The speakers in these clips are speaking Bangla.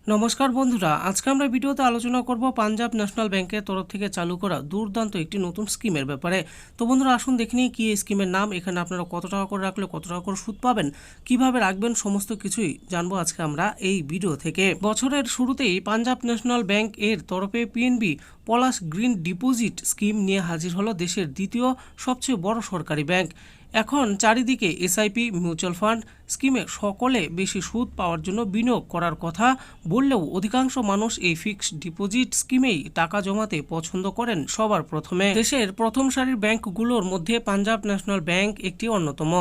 নমস্কার বন্ধুরা, আজকে আমরা ভিডিওতে আলোচনা করব পাঞ্জাব ন্যাশনাল ব্যাংকের তরফ থেকে চালু করা দুর্দান্ত একটি নতুন স্কিমের ব্যাপারে। তো বন্ধুরা আসুন দেখে নিই কি এই স্কিমের নাম, এখানে আপনারা কত টাকা করে রাখলে কত টাকা করে সুদ পাবেন, কিভাবে রাখবেন, সমস্ত কিছুই জানবো আজকে আমরা এই ভিডিও থেকে। বছরের শুরুতেই পাঞ্জাব ন্যাশনাল ব্যাংক এর তরফে পিএনবি পলাশ গ্রিন ডিপোজিট স্কিম নিয়ে হাজির হলো দেশের দ্বিতীয় সবচেয়ে বড় সরকারি ব্যাংক। এখন চারিদিকে এসআইপি, মিউচুয়াল ফান্ড স্কিমে সকলে বেশি সুদ পাওয়ার জন্য বিনিয়োগ করার কথা বললেও অধিকাংশ মানুষ এই ফিক্সড ডিপোজিট স্কিমেই টাকা জমাতে পছন্দ করেন সবার প্রথমে। দেশের প্রথম সারির ব্যাংকগুলোর মধ্যে পাঞ্জাব ন্যাশনাল ব্যাংক একটি অন্যতম।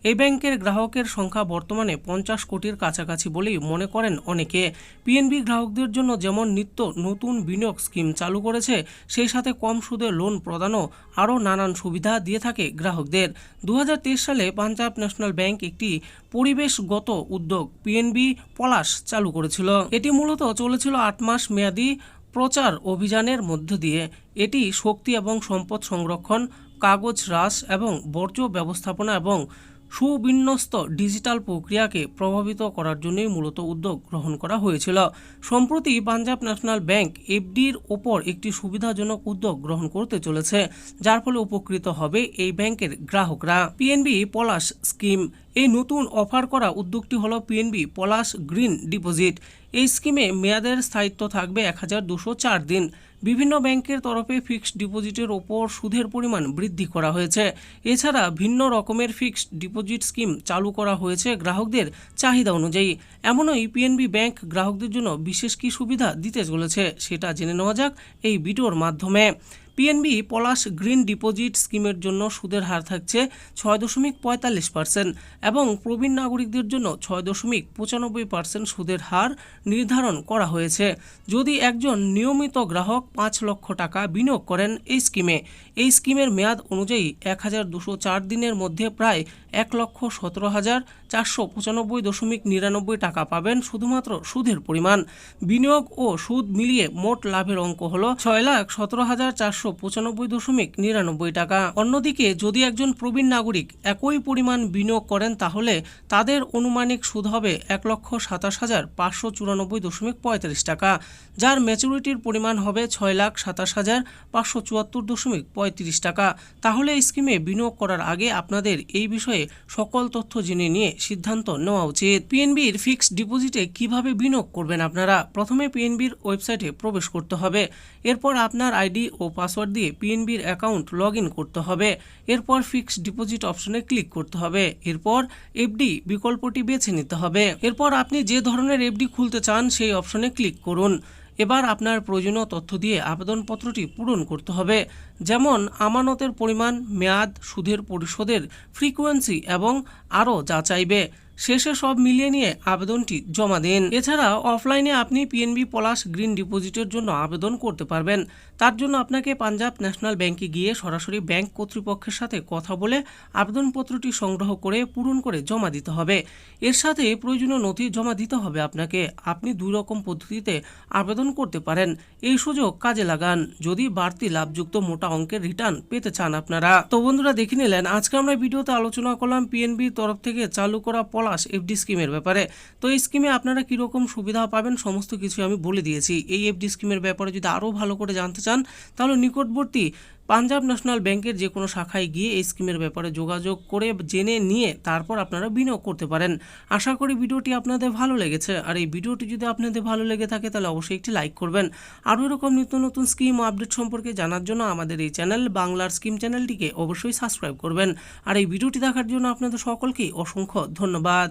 এই ব্যাংকের গ্রাহকের সংখ্যা বর্তমানে 50 কোটির কাছাকাছি বলেই মনে করেন অনেকে। পিএনবি গ্রাহকদের জন্য যেমন নিত্য নতুন বিনিয়োগ স্কিম চালু করেছে, সেই সাথে কম সুদে লোন প্রদানও আরও নানান সুবিধা দিয়ে থাকে গ্রাহকদের। 2023 সালে পাঞ্জাব ন্যাশনাল ব্যাংক একটি পরিবেশগত উদ্যোগ পিএনবি পলাশ চালু করেছিল। এটি মূলত চলেছিল 8 মাস মেয়াদী প্রচার অভিযানের মধ্য দিয়ে। এটি শক্তি এবং সম্পদ সংরক্ষণ, কাগজ হ্রাস এবং বর্জ্য ব্যবস্থাপনা এবং সুবিন্যস্ত ডিজিটাল প্রক্রিয়াকে প্রভাবিত করার জন্যই মূলত উদ্যোগ গ্রহণ করা হয়েছিল। সম্প্রতি পাঞ্জাব ন্যাশনাল ব্যাংক এফডির ওপর একটি সুবিধাজনক উদ্যোগ গ্রহণ করতে চলেছে, যার ফলে উপকৃত হবে এই ব্যাংকের গ্রাহকরা। পিএনবি পলাশ স্কিম, এই নতুন অফার করা উদ্যোগটি হলো পিএনবি পলাশ গ্রিন ডিপোজিট। এই স্কিমে মেয়াদের স্থায়িত্ব থাকবে 1204 দিন। বিভিন্ন ব্যাংকের তরফে ফিক্সড ডিপোজিটের ওপর সুদের পরিমাণ বৃদ্ধি করা হয়েছে। এছাড়া ভিন্ন রকমের ফিক্সড ডিপোজিট স্কিম চালু করা হয়েছে গ্রাহকদের চাহিদা অনুযায়ী। এমনই পিএনবি ব্যাংক গ্রাহকদের জন্য বিশেষ কী সুবিধা দিতে চলেছে সেটা জেনে নেওয়া যাক এই ভিডিওর মাধ্যমে। পিএনবি পলাশ গ্রিন ডিপোজিট স্কিমের জন্য সুদের হার থাকছে 6.45% এবং প্রবীণ নাগরিকদের জন্য 6.95% সুদের হার নির্ধারণ করা হয়েছে। যদি একজন নিয়মিত গ্রাহক 5 লক্ষ টাকা বিনিয়োগ করেন এই স্কিমে, এই স্কিমের মেয়াদ অনুযায়ী 1204 দিনের মধ্যে প্রায় 1,17,495.99 টাকা পাবেন শুধুমাত্র সুদের পরিমাণ। বিনিয়োগ ও সুদ মিলিয়ে মোট লাভের অঙ্ক হল 6,17,495.99 টাকা। অন্যদিকে যদি একজন প্রবীণ নাগরিক একই পরিমাণ বিনিয়োগ করেন তাহলে তাদের আনুমানিক সুদ হবে 1,27,594.35 টাকা, যার ম্যাচুরিটির পরিমাণ হবে 6,27,574.35 টাকা। তাহলে এই স্কিমে বিনিয়োগ করার আগে আপনাদের এই বিষয়ে সকল তথ্য জেনে নিয়ে সিদ্ধান্ত নেওয়া উচিত। পিএনবির ফিক্সড ডিপোজিটে কিভাবে বিনিয়োগ করবেন আপনারা? প্রথমে পিএনবির ওয়েবসাইটে প্রবেশ করতে হবে। এরপর আপনার আইডি ও পাসওয়ার্ড দিয়ে পিএনবির অ্যাকাউন্ট লগ ইন করতে হবে। এরপর ফিক্সড ডিপোজিট অপশনে ক্লিক করতে হবে। এরপর এফডি বিকল্পটি বেছে নিতে হবে। এরপর আপনি যে ধরনের এফডি খুলতে চান সেই অপশনে ক্লিক করুন। এবার আপনার প্রয়োজনীয় তথ্য দিয়ে আবেদনপত্রটি পূরণ করতে হবে, যেমন আমানতের পরিমাণ, মেয়াদ, সুদের পরিশোধের ফ্রিকোয়েন্সি এবং আরও যা চাইবে। শেষে সব মিলিয়ে নিয়ে আবেদনটি জমা দিন। এছাড়া অফলাইনে আপনি পিএনবি পলাশ গ্রিন ডিপোজিটের জন্য আবেদন করতে পারবেন। তার জন্য আপনাকে পাঞ্জাব ন্যাশনাল ব্যাংকে গিয়ে সরাসরি ব্যাংক কর্তৃপক্ষের সাথে কথা বলে আবেদনপত্রটি সংগ্রহ করে পূরণ করে জমা দিতে হবে। এর সাথে প্রয়োজনীয় নথি জমা দিতে হবে আপনাকে। আপনি 2 রকম পদ্ধতিতে আবেদন করতে পারেন। এই সুযোগ কাজে লাগান যদি বাড়তি লাভযুক্ত মোটা অঙ্কের রিটার্ন পেতে চান আপনারা। তো বন্ধুরা দেখে নিলেন, আজকে আমরা ভিডিওতে আলোচনা করলাম পিএনবির তরফ থেকে চালু করা পলাশ এফডি স্কিমের ব্যাপারে। তো এই স্কিমে আপনারা কীরকম সুবিধা পাবেন সমস্ত কিছু আমি বলে দিয়েছি। এই এফডি স্কিমের ব্যাপারে যদি আরও ভালো করে জানতে চান তাহলে নিকটবর্তী পাঞ্জাব ন্যাশনাল ব্যাংকের যে কোনো শাখায় গিয়ে এই স্কিমের ব্যাপারে যোগাযোগ করে জেনে নিয়ে তারপর আপনারা বিনিয়োগ করতে পারেন। আশা করি ভিডিওটি আপনাদের ভালো লেগেছে। আর এই ভিডিওটি যদি আপনাদের ভালো লেগে থাকে তাহলে অবশ্যই একটি লাইক করবেন। আরও এরকম নিত্য নতুন স্কিম ও আপডেট সম্পর্কে জানার জন্য আমাদের এই চ্যানেল বাংলার স্কিম চ্যানেলটিকে অবশ্যই সাবস্ক্রাইব করবেন। আর এই ভিডিওটি দেখার জন্য আপনাদের সকলকেই অসংখ্য ধন্যবাদ।